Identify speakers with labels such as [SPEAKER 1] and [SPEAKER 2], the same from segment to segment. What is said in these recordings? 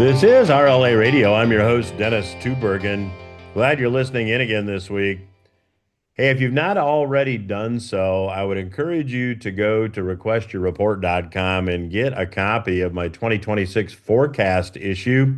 [SPEAKER 1] This is RLA Radio. I'm your host, Dennis Tubbergen. Glad you're listening in again this week. Hey, if you've not already done so, I would encourage you to go to requestyourreport.com and get a copy of my 2026 forecast issue.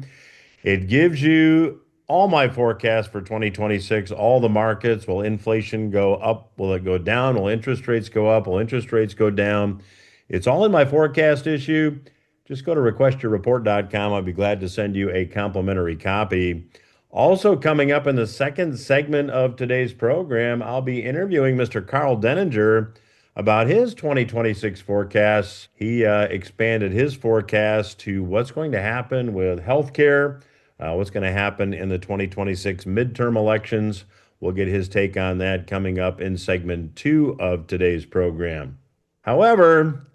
[SPEAKER 1] It gives you all my forecasts for 2026, all the markets. Will inflation go up? Will it go down? Will interest rates go up? Will interest rates go down? It's all in my forecast issue. Just go to requestyourreport.com. I'll be glad to send you a complimentary copy. Also coming up in the second segment of today's program, I'll be interviewing Mr. Karl Denninger about his 2026 forecasts. He expanded his forecast to what's going to happen with healthcare, what's going to happen in the 2026 midterm elections. We'll get his take on that coming up in segment 2 of today's program. However,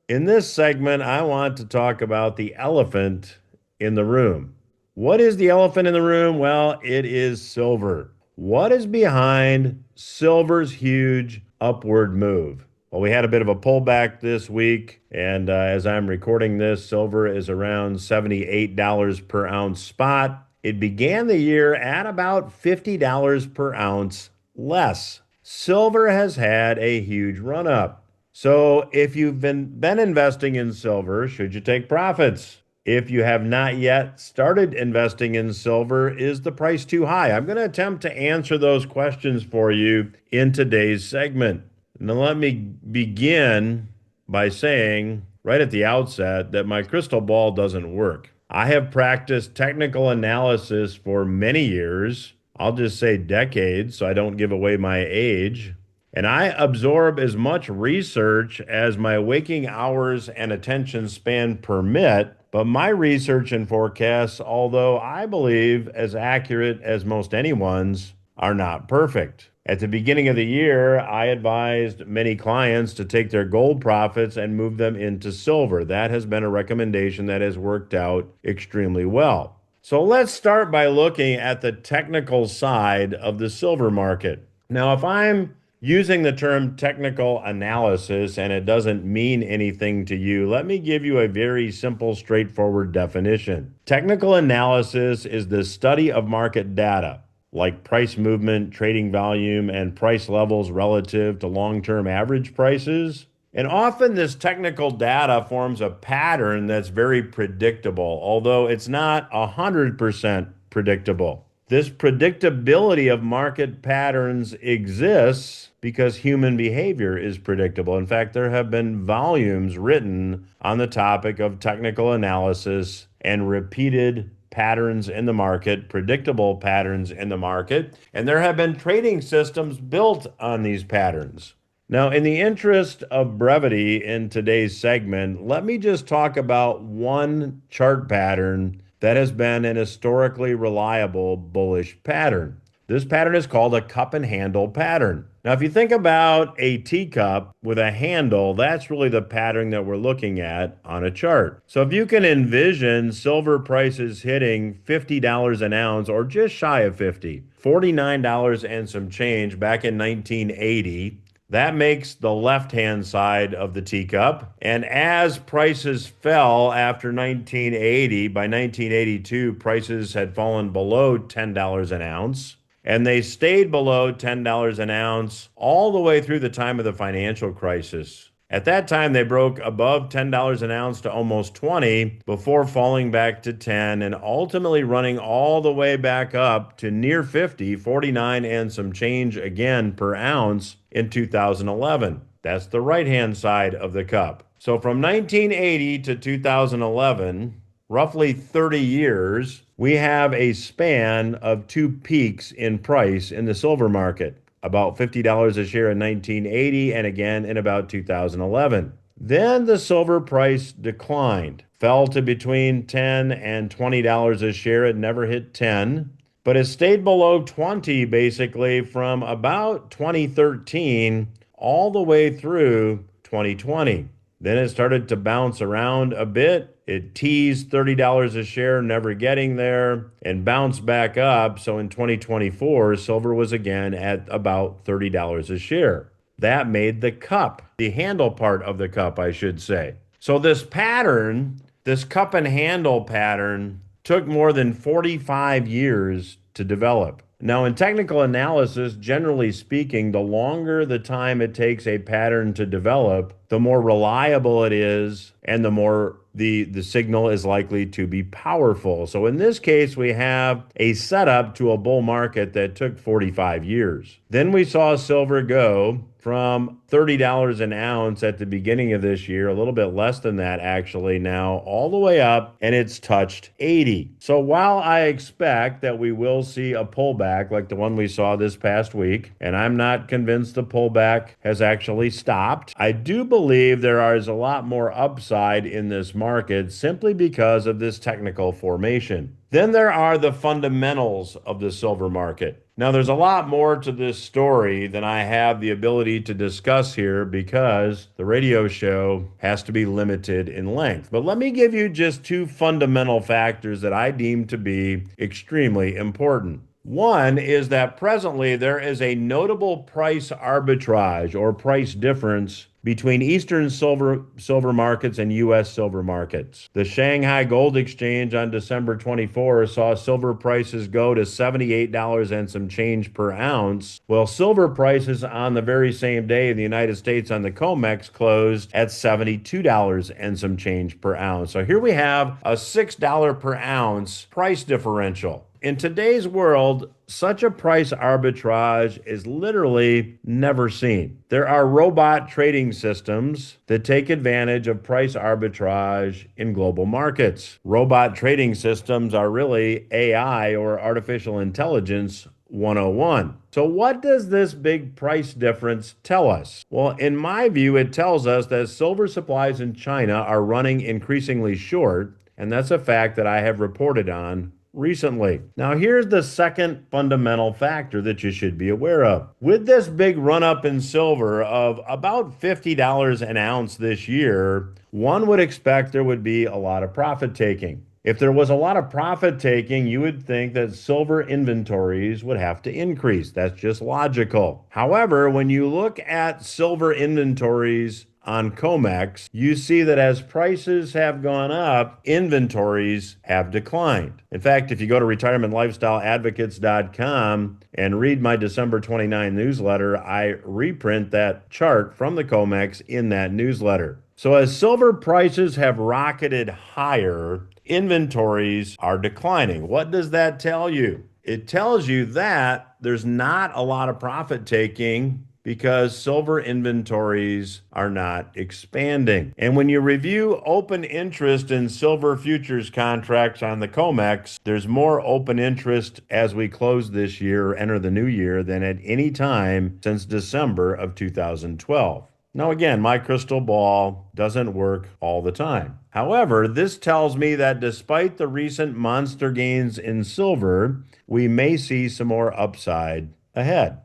[SPEAKER 1] in this segment, I want to talk about the elephant in the room. What is the elephant in the room? Well, it is silver. What is behind silver's huge upward move? Well, we had a bit of a pullback this week, and as I'm recording this, silver is around $78 per ounce spot. It began the year at about $50 per ounce less. Silver has had a huge run up. So if you've been investing in silver, should you take profits? If you have not yet started investing in silver, is the price too high? I'm going to attempt to answer those questions for you in today's segment. Now, let me begin by saying right at the outset that my crystal ball doesn't work. I have practiced technical analysis for many years. I'll just say decades, so I don't give away my age. And I absorb as much research as my waking hours and attention span permit. But my research and forecasts, although I believe as accurate as most anyone's, are not perfect. At the beginning of the year, I advised many clients to take their gold profits and move them into silver. That has been a recommendation that has worked out extremely well. So let's start by looking at the technical side of the silver market. Now, if I'm using the term technical analysis and it doesn't mean anything to you, let me give you a very simple, straightforward definition. Technical analysis is the study of market data, like price movement, trading volume, and price levels relative to long-term average prices. And often this technical data forms a pattern that's very predictable, although it's not 100% predictable. This predictability of market patterns exists because human behavior is predictable. In fact, there have been volumes written on the topic of technical analysis and repeated patterns in the market, predictable patterns in the market, and there have been trading systems built on these patterns. Now, in the interest of brevity in today's segment, let me just talk about one chart pattern that has been an historically reliable bullish pattern. This pattern is called a cup and handle pattern. Now, if you think about a teacup with a handle, that's really the pattern that we're looking at on a chart. So if you can envision silver prices hitting $50 an ounce or just shy of 50, $49 and some change back in 1980, that makes the left-hand side of the teacup. And as prices fell after 1980, by 1982, prices had fallen below $10 an ounce. And they stayed below $10 an ounce all the way through the time of the financial crisis. At that time, they broke above $10 an ounce to almost 20 before falling back to 10 and ultimately running all the way back up to near 50, 49 and some change again per ounce in 2011. That's the right-hand side of the cup. So from 1980 to 2011, roughly 30 years, we have a span of two peaks in price in the silver market. About $50 a share in 1980 and again in about 2011. Then the silver price declined, fell to between $10 and $20 a share. It never hit 10, but it stayed below 20 basically from about 2013 all the way through 2020. Then it started to bounce around a bit. It teased $30 a share, never getting there, and bounced back up. So in 2024, silver was again at about $30 a share. That made the cup, the handle part of the cup, I should say. So this pattern, this cup and handle pattern, took more than 45 years to develop. Now, in technical analysis, generally speaking, the longer the time it takes a pattern to develop, the more reliable it is and the more the signal is likely to be powerful. So in this case, we have a setup to a bull market that took 45 years. Then we saw silver go from $30 an ounce at the beginning of this year, a little bit less than that actually now, all the way up, and it's touched 80. So while I expect that we will see a pullback like the one we saw this past week, and I'm not convinced the pullback has actually stopped, I do believe there is a lot more upside in this market simply because of this technical formation. Then there are the fundamentals of the silver market. Now, there's a lot more to this story than I have the ability to discuss here because the radio show has to be limited in length. But let me give you just two fundamental factors that I deem to be extremely important. One is that presently there is a notable price arbitrage or price difference between Eastern silver markets and U.S. silver markets. The Shanghai Gold Exchange on December 24 saw silver prices go to $78 and some change per ounce, while silver prices on the very same day in the United States on the COMEX closed at $72 and some change per ounce. So here we have a $6 per ounce price differential. In today's world, such a price arbitrage is literally never seen. There are robot trading systems that take advantage of price arbitrage in global markets. Robot trading systems are really AI or artificial intelligence 101. So what does this big price difference tell us? Well, in my view, it tells us that silver supplies in China are running increasingly short, and that's a fact that I have reported on recently. Now, here's the second fundamental factor that you should be aware of. With this big run up in silver of about $50 an ounce this year, one would expect there would be a lot of profit taking. If there was a lot of profit taking, you would think that silver inventories would have to increase. That's just logical. However, when you look at silver inventories on COMEX, you see that as prices have gone up, inventories have declined. In fact, if you go to retirementlifestyleadvocates.com and read my December 29 newsletter, I reprint that chart from the COMEX in that newsletter. So as silver prices have rocketed higher, inventories are declining. What does that tell you? It tells you that there's not a lot of profit taking because silver inventories are not expanding. And when you review open interest in silver futures contracts on the COMEX, there's more open interest as we close this year, enter the new year, than at any time since December of 2012. Now, again, my crystal ball doesn't work all the time. However, this tells me that despite the recent monster gains in silver, we may see some more upside ahead.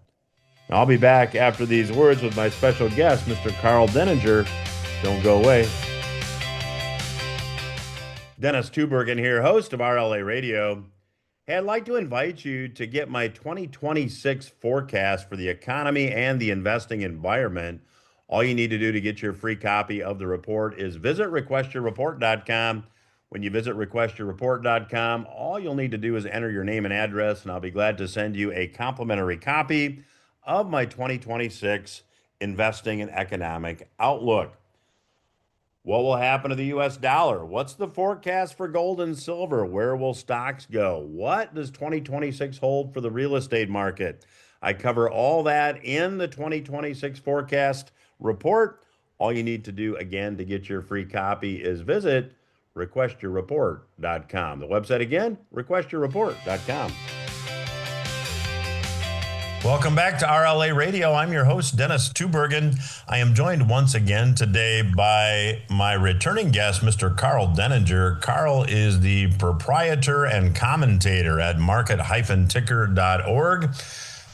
[SPEAKER 1] I'll be back after these words with my special guest, Mr. Karl Denninger. Don't go away. Dennis Tubbergen here, host of RLA Radio. Hey, I'd like to invite you to get my 2026 forecast for the economy and the investing environment. All you need to do to get your free copy of the report is visit requestyourreport.com. When you visit requestyourreport.com, all you'll need to do is enter your name and address, and I'll be glad to send you a complimentary copy of my 2026 Investing and Economic Outlook. What will happen to the U.S. dollar? What's the forecast for gold and silver? Where will stocks go? What does 2026 hold for the real estate market? I cover all that in the 2026 forecast report. All you need to do, again, to get your free copy is visit requestyourreport.com. The website again, requestyourreport.com. Welcome back to RLA Radio. I'm your host, Dennis Tubbergen. I am joined once again today by my returning guest, Mr. Karl Denninger. Karl is the proprietor and commentator at market-ticker.org.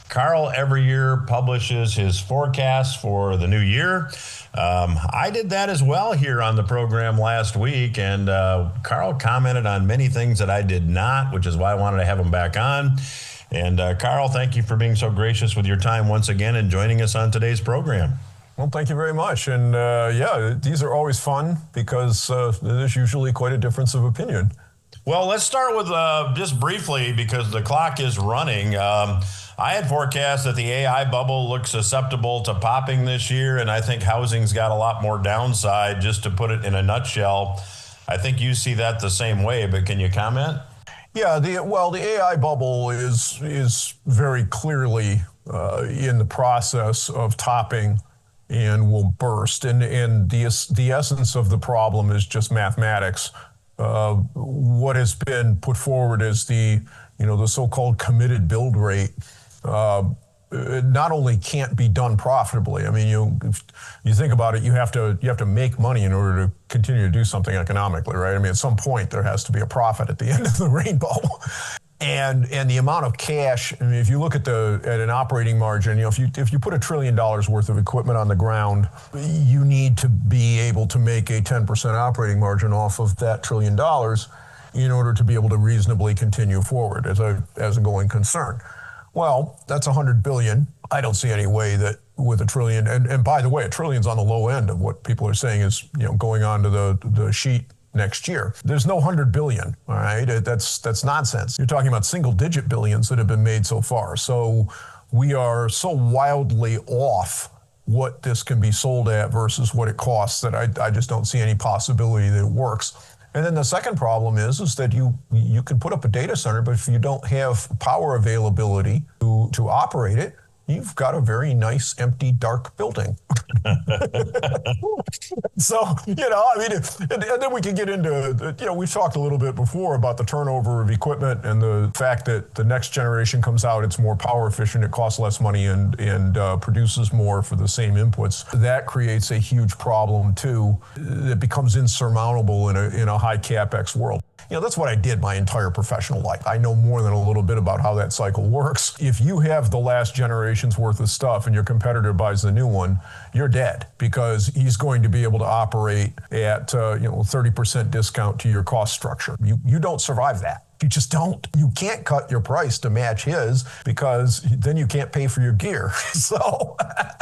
[SPEAKER 1] Karl every year publishes his forecast for the new year. I did that as well here on the program last week, and Karl commented on many things that I did not, which is why I wanted to have him back on. And Karl, thank you for being so gracious with your time once again and joining us on today's program.
[SPEAKER 2] Well, thank you very much. And yeah, these are always fun because there's usually quite a difference of opinion. Well, let's start with just briefly because the clock is running. I had forecast that the AI bubble looks susceptible to popping this year, and I think housing's got a lot more downside. Just to put it in a nutshell, I think you see that the same way, but can you comment?
[SPEAKER 3] Yeah, the AI bubble is very clearly in the process of topping and will burst. And the essence of the problem is just mathematics. What has been put forward as the so-called committed build rate not only can't be done profitably. I mean, if you think about it, you have to make money in order to continue to do something economically, right? I mean, at some point there has to be a profit at the end of the rainbow. And the amount of cash, I mean, if you look at an operating margin, if you put $1 trillion worth of equipment on the ground, you need to be able to make a 10% operating margin off of that $1 trillion in order to be able to reasonably continue forward as a going concern. Well, that's 100 billion. I don't see any way that with $1 trillion, and by the way, $1 trillion is on the low end of what people are saying is going on to the sheet next year. There's no 100 billion, all right? That's nonsense. You're talking about single-digit billions that have been made so far. So we are so wildly off what this can be sold at versus what it costs that I just don't see any possibility that it works. And then the second problem is that you can put up a data center, but if you don't have power availability to operate it, you've got a very nice, empty, dark building. So, I mean, and then we can get into, we've talked a little bit before about the turnover of equipment and the fact that the next generation comes out, it's more power efficient, it costs less money and produces more for the same inputs. That creates a huge problem too that becomes insurmountable in a high CapEx world. That's what I did my entire professional life. I know more than a little bit about how that cycle works. If you have the last generation's worth of stuff and your competitor buys the new one, you're dead because he's going to be able to operate at 30% discount to your cost structure. You don't survive that. You just don't. You can't cut your price to match his because then you can't pay for your gear. So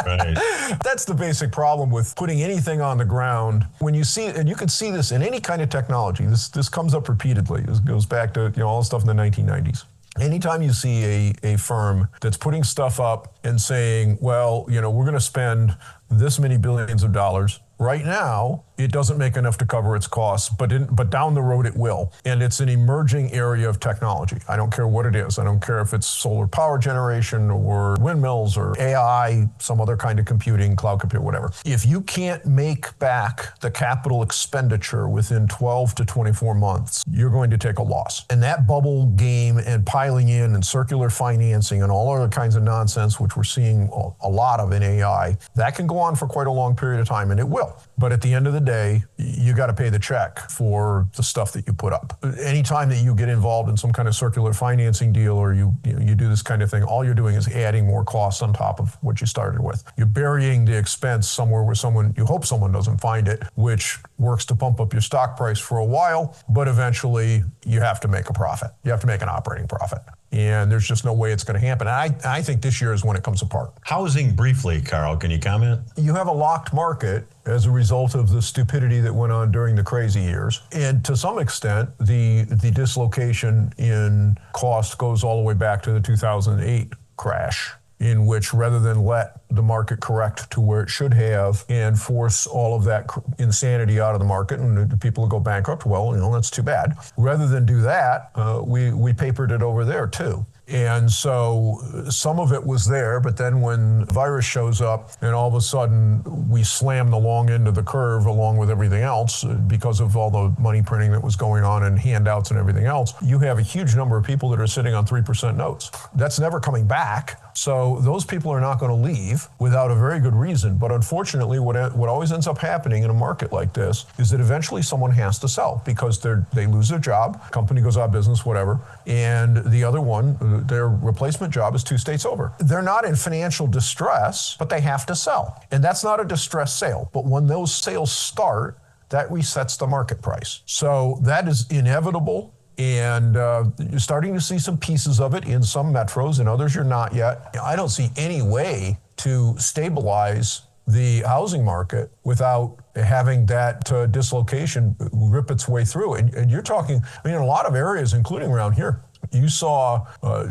[SPEAKER 3] right. That's the basic problem with putting anything on the ground. When you see, and you can see this in any kind of technology, this comes up repeatedly. This goes back to all the stuff in the 1990s. Anytime you see a firm that's putting stuff up and saying, well, we're going to spend this many billions of dollars, right now, it doesn't make enough to cover its costs, but down the road it will. And it's an emerging area of technology. I don't care what it is. I don't care if it's solar power generation or windmills or AI, some other kind of computing, cloud computing, whatever. If you can't make back the capital expenditure within 12 to 24 months, you're going to take a loss. And that bubble game and piling in and circular financing and all other kinds of nonsense, which we're seeing a lot of in AI, that can go on for quite a long period of time, and it will. But at the end of the day, you got to pay the check for the stuff that you put up. Anytime that you get involved in some kind of circular financing deal or you do this kind of thing, all you're doing is adding more costs on top of what you started with. You're burying the expense somewhere where you hope someone doesn't find it, which works to pump up your stock price for a while, but eventually you have to make a profit. You have to make an operating profit. And there's just no way it's going to happen. I think this year is when it comes apart.
[SPEAKER 2] Housing briefly, Karl, can you comment?
[SPEAKER 3] You have a locked market as a result of the stupidity that went on during the crazy years. And to some extent, the dislocation in cost goes all the way back to the 2008 crash, in which rather than let the market correct to where it should have and force all of that insanity out of the market and the people will go bankrupt, well, that's too bad. Rather than do that, we papered it over there too. And so some of it was there, but then when the virus shows up and all of a sudden we slam the long end of the curve along with everything else because of all the money printing that was going on and handouts and everything else, you have a huge number of people that are sitting on 3% notes. That's never coming back. So those people are not going to leave without a very good reason. But unfortunately, what always ends up happening in a market like this is that eventually someone has to sell because they lose their job, company goes out of business, whatever, and the other one, their replacement job is 2 states over. They're not in financial distress, but they have to sell. And that's not a distress sale. But when those sales start, that resets the market price. So that is inevitable. And you're starting to see some pieces of it in some metros, and others you're not yet. I don't see any way to stabilize the housing market without having that dislocation rip its way through. And you're talking, in a lot of areas, including around here, you saw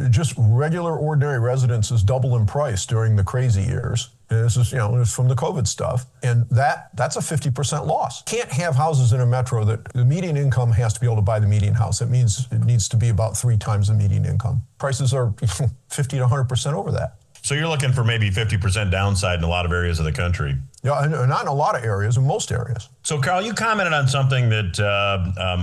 [SPEAKER 3] just regular, ordinary residences double in price during the crazy years. And this is, it's from the COVID stuff. And that's a 50% loss. Can't have houses in a metro that the median income has to be able to buy the median house. That means it needs to be about 3 times the median income. Prices are 50 to 100% over that.
[SPEAKER 2] So you're looking for maybe 50% downside in a lot of areas of the country.
[SPEAKER 3] Yeah, and not in a lot of areas, in most areas.
[SPEAKER 2] So, Karl, you commented on something that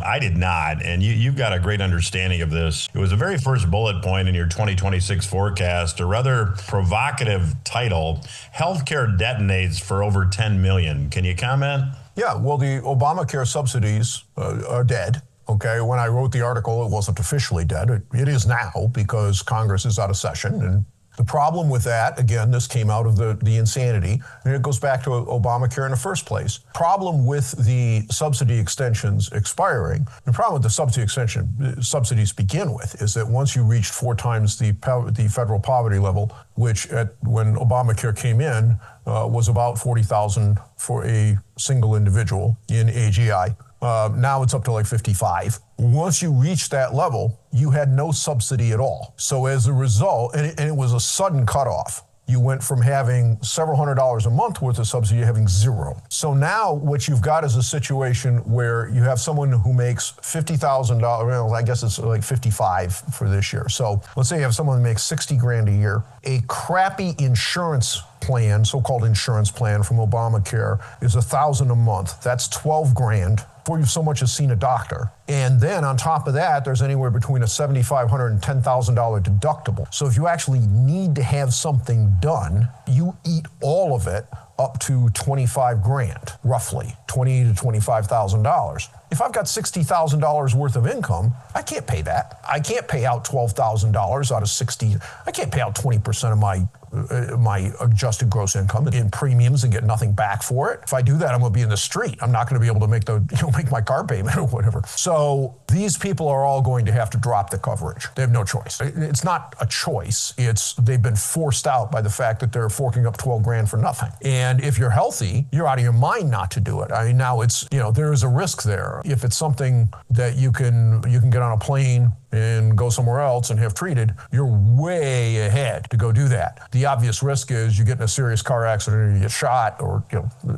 [SPEAKER 2] I did not, and you've got a great understanding of this. It was the very first bullet point in your 2026 forecast, a rather provocative title, Healthcare Detonates for Over $10 million. Can you comment?
[SPEAKER 3] Yeah, well, the Obamacare subsidies are dead. Okay, when I wrote the article, it wasn't officially dead. It is now because Congress is out of session. And the problem with that, again, this came out of the insanity, and it goes back to Obamacare in the first place. Problem with the subsidy extensions expiring, the problem with the subsidies begin with, is that once you reach 4 times the federal poverty level, which when Obamacare came in was about $40,000 for a single individual in AGI. Now it's up to like 55. Once you reach that level, you had no subsidy at all. So as a result, and it was a sudden cutoff, you went from having several $100s a month worth of subsidy to having 0. So now what you've got is a situation where you have someone who makes $50,000, well, I guess it's like 55 for this year. So let's say you have someone who makes 60 grand a year. A crappy insurance plan, so-called insurance plan from Obamacare, is $1,000 a month. That's 12 grand before you've so much as seen a doctor. And then on top of that, there's anywhere between a $7,500 and $10,000 deductible. So if you actually need to have something done, you eat all of it up to 25 grand, roughly $20,000 to $25,000. If I've got $60,000 worth of income, I can't pay that. I can't pay out $12,000 out of 60. I can't pay out 20% of my adjusted gross income in premiums and get nothing back for it. If I do that, I'm going to be in the street. I'm not going to be able to make my car payment or whatever. So these people are all going to have to drop the coverage. They have no choice. It's not a choice. They've been forced out by the fact that they're forking up 12 grand for nothing. And if you're healthy, you're out of your mind not to do it. I mean, now there is a risk there. If it's something that you can get on a plane and go somewhere else and have treated, you're way ahead to go do that. The obvious risk is you get in a serious car accident or you get shot or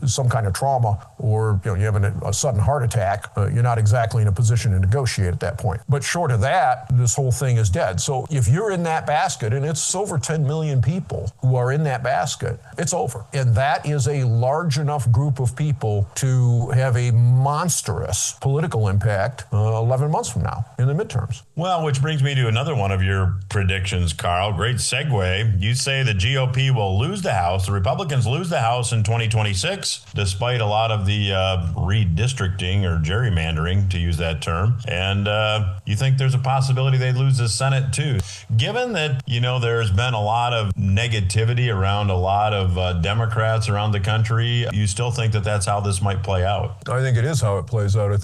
[SPEAKER 3] some kind of trauma or you have a sudden heart attack. You're not exactly in a position to negotiate at that point. But short of that, this whole thing is dead. So if you're in that basket, and it's over 10 million people who are in that basket, it's over. And that is a large enough group of people to have a monstrous political impact 11 months from now in the midterms.
[SPEAKER 2] Well, which brings me to another one of your predictions, Karl. Great segue. You say the GOP will lose the House. The Republicans lose the House in 2026, despite a lot of the redistricting or gerrymandering, to use that term. And you think there's a possibility they lose the Senate, too. Given that, there's been a lot of negativity around a lot of Democrats around the country, you still think that that's how this might play out?
[SPEAKER 3] I think it is how it plays out. I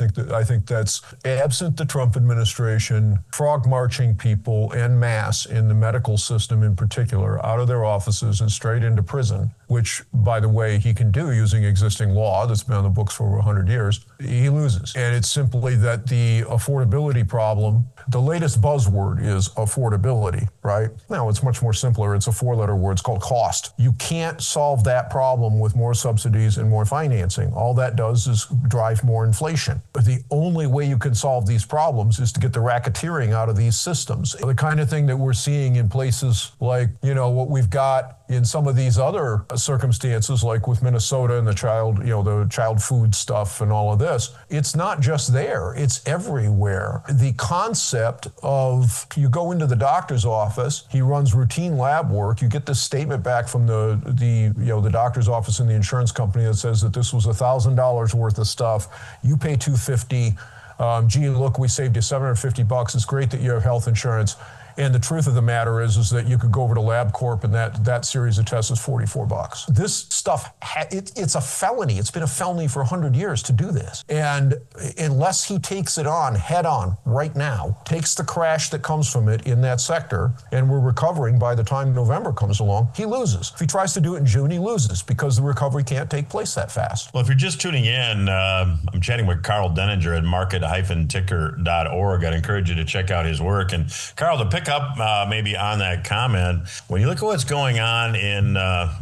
[SPEAKER 3] think that's absent the Trump administration, frog marching people en masse in the medical system in particular out of their offices and straight into prison, which, by the way, he can do using existing law that's been on the books for over 100 years, he loses. And it's simply that the affordability problem, the latest buzzword is affordability, right? Now, it's much more simpler. It's a 4-letter word. It's called cost. You can't solve that problem with more subsidies and more financing. All that does is drive more inflation. But the only way you can solve these problems is to get the racketeering out of these systems. The kind of thing that we're seeing in places like, what we've got in some of these other circumstances, like with Minnesota and the child food stuff and all of this, it's not just there, it's everywhere. The concept of you go into the doctor's office, he runs routine lab work, you get this statement back from the doctor's office and the insurance company that says that this was $1,000 worth of stuff, you pay $250. Gee, look, we saved you $750. It's great that you have health insurance. And the truth of the matter is that you could go over to LabCorp and that series of tests is $44. This stuff, it's a felony. It's been a felony for 100 years to do this. And unless he takes it on head on right now, takes the crash that comes from it in that sector, and we're recovering by the time November comes along, he loses. If he tries to do it in June, he loses because the recovery can't take place that fast.
[SPEAKER 2] Well, if you're just tuning in, I'm chatting with Karl Denninger at market-ticker.org. I'd encourage you to check out his work. And Karl, to pick up maybe on that comment, when you look at what's going on in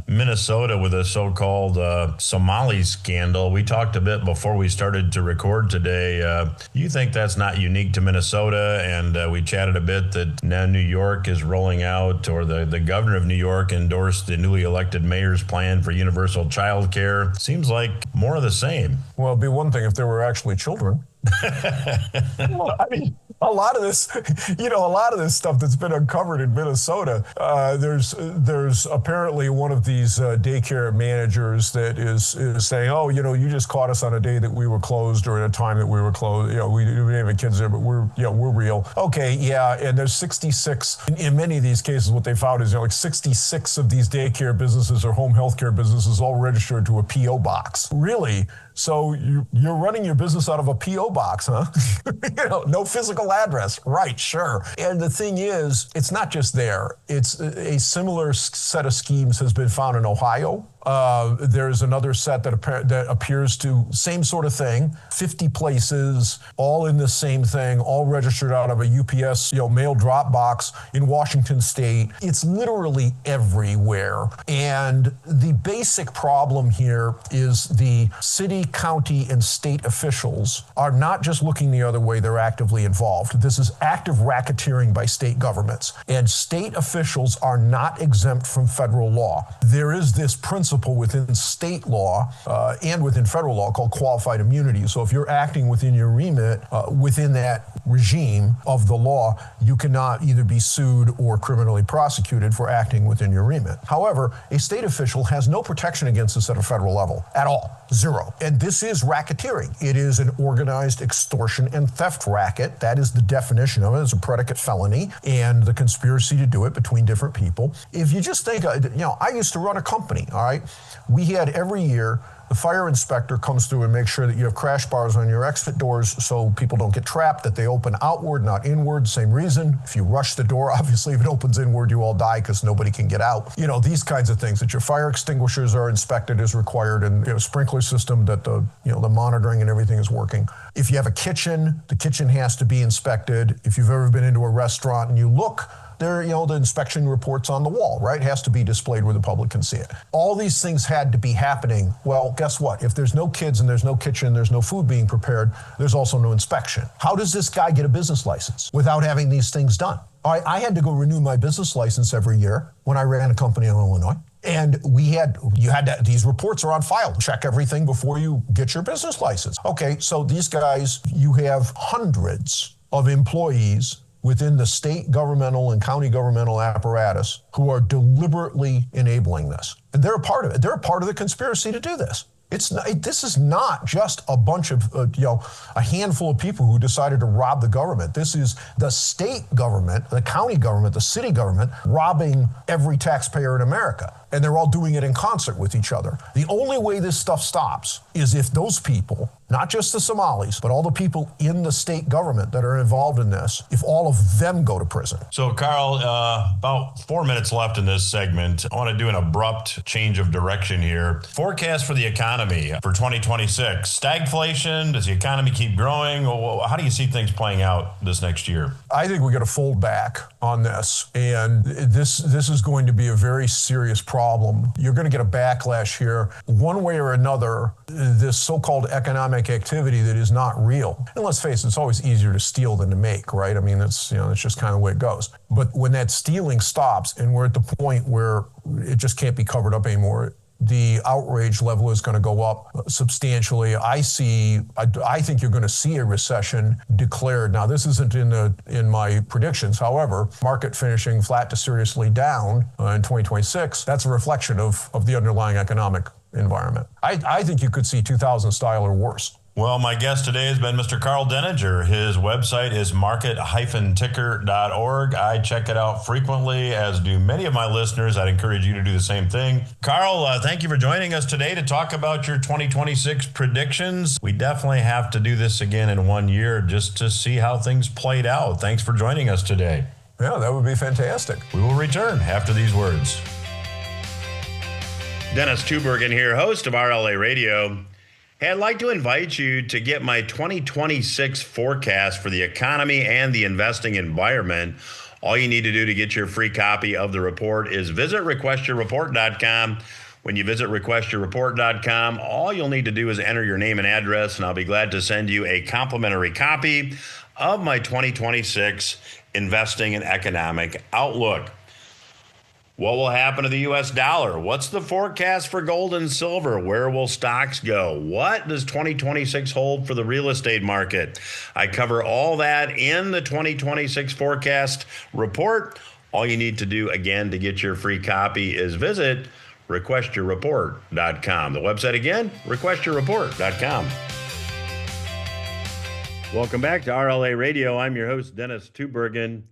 [SPEAKER 2] Minnesota with the so-called Somali scandal, we talked a bit before we started to record today. You think that's not unique to Minnesota? And we chatted a bit that now New York is rolling out, or the governor of New York endorsed the newly elected mayor's plan for universal child care. Seems like more of the same.
[SPEAKER 3] Well, it'd be one thing if there were actually children. Well, I mean, a lot of this stuff that's been uncovered in Minnesota, there's apparently one of these daycare managers that is saying, oh, you just caught us on a day that we were closed or at a time that we were closed. We didn't have kids there, but we're real. Okay, yeah, and there's 66, in many of these cases, what they found is like 66 of these daycare businesses or home health care businesses all registered to a P.O. box. Really? So you're running your business out of a P.O. box, huh? No physical address. Right, sure. And the thing is, it's not just there. It's a similar set of schemes has been found in Ohio. There's another set that appears to same sort of thing, 50 places, all in the same thing, all registered out of a UPS, mail drop box in Washington State. It's literally everywhere. And the basic problem here is the city, county, and state officials are not just looking the other way, they're actively involved. This is active racketeering by state governments. And state officials are not exempt from federal law. There is this principle within state law and within federal law called qualified immunity. So if you're acting within your remit, within that regime of the law, you cannot either be sued or criminally prosecuted for acting within your remit. However, a state official has no protection against this at a federal level at all. Zero. And this is racketeering. It is an organized extortion and theft racket. That is the definition of it. It's a predicate felony and the conspiracy to do it between different people. If you just think, I used to run a company, all right? We had every year, the fire inspector comes through and makes sure that you have crash bars on your exit doors so people don't get trapped, that they open outward, not inward. Same reason. If you rush the door, obviously, if it opens inward, you all die because nobody can get out. These kinds of things, that your fire extinguishers are inspected as required, and sprinkler system, that the monitoring and everything is working. If you have a kitchen, the kitchen has to be inspected. If you've ever been into a restaurant and you look, there, the inspection reports on the wall, right? It has to be displayed where the public can see it. All these things had to be happening. Well, guess what? If there's no kids and there's no kitchen, there's no food being prepared, there's also no inspection. How does this guy get a business license without having these things done? I had to go renew my business license every year when I ran a company in Illinois. And these reports are on file. Check everything before you get your business license. Okay, so these guys, you have hundreds of employees within the state governmental and county governmental apparatus who are deliberately enabling this. And they're a part of it. They're a part of the conspiracy to do this. This is not just a bunch of, a handful of people who decided to rob the government. This is the state government, the county government, the city government robbing every taxpayer in America. And they're all doing it in concert with each other. The only way this stuff stops is if those people, not just the Somalis, but all the people in the state government that are involved in this, if all of them go to prison.
[SPEAKER 2] So, Karl, about 4 minutes left in this segment. I want to do an abrupt change of direction here. Forecast for the economy for 2026. Stagflation? Does the economy keep growing? How do you see things playing out this next year?
[SPEAKER 3] I think we're going to fold back on this. And this is going to be a very serious problem. You're going to get a backlash here. One way or another, this so-called economic activity that is not real. And let's face it, it's always easier to steal than to make, right? I mean, that's just kind of the way it goes. But when that stealing stops and we're at the point where it just can't be covered up anymore, the outrage level is going to go up substantially. I think you're going to see a recession declared. Now, this isn't in my predictions. However, market finishing flat to seriously down in 2026, that's a reflection of the underlying economic environment. I think you could see 2000 style or worse
[SPEAKER 2] Well, my guest today has been Mr. Karl Denninger. His website is market-ticker.org. I check it out frequently, as do many of my listeners. I'd encourage you to do the same thing. Karl, thank you for joining us today to talk about your 2026 predictions. We definitely have to do this again in 1 year just to see how things played out. Thanks for joining us today.
[SPEAKER 3] Yeah, that would be fantastic.
[SPEAKER 2] We will return after these words.
[SPEAKER 1] Dennis Tubbergen here, host of RLA Radio. Hey, I'd like to invite you to get my 2026 forecast for the economy and the investing environment. All you need to do to get your free copy of the report is visit requestyourreport.com. When you visit requestyourreport.com, all you'll need to do is enter your name and address, and I'll be glad to send you a complimentary copy of my 2026 Investing and Economic Outlook. What will happen to the U.S. dollar? What's the forecast for gold and silver? Where will stocks go? What does 2026 hold for the real estate market? I cover all that in the 2026 forecast report. All you need to do, again, to get your free copy is visit requestyourreport.com. The website again, requestyourreport.com. Welcome back to RLA Radio. I'm your host, Dennis Tubbergen.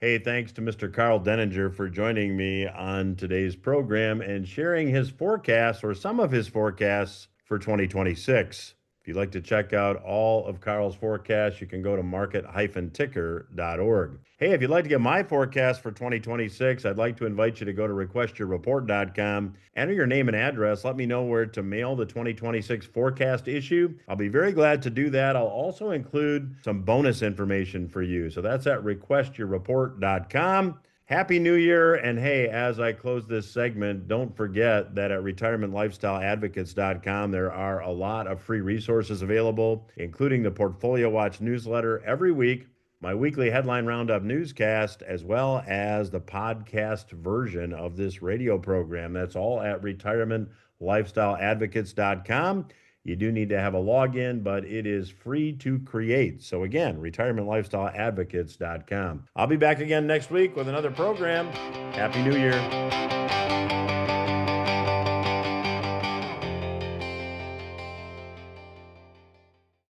[SPEAKER 1] Hey, thanks to Mr. Karl Denninger for joining me on today's program and sharing his forecasts, or some of his forecasts, for 2026. If you'd like to check out all of Karl's forecasts, you can go to market-ticker.org. Hey, if you'd like to get my forecast for 2026, I'd like to invite you to go to requestyourreport.com, enter your name and address, let me know where to mail the 2026 forecast issue. I'll be very glad to do that. I'll also include some bonus information for you. So that's at requestyourreport.com. Happy New Year. And hey, as I close this segment, don't forget that at retirementlifestyleadvocates.com, there are a lot of free resources available, including the Portfolio Watch newsletter every week, my weekly headline roundup newscast, as well as the podcast version of this radio program. That's all at retirementlifestyleadvocates.com. You do need to have a login, but it is free to create. So again, retirementlifestyleadvocates.com. I'll be back again next week with another program. Happy New Year.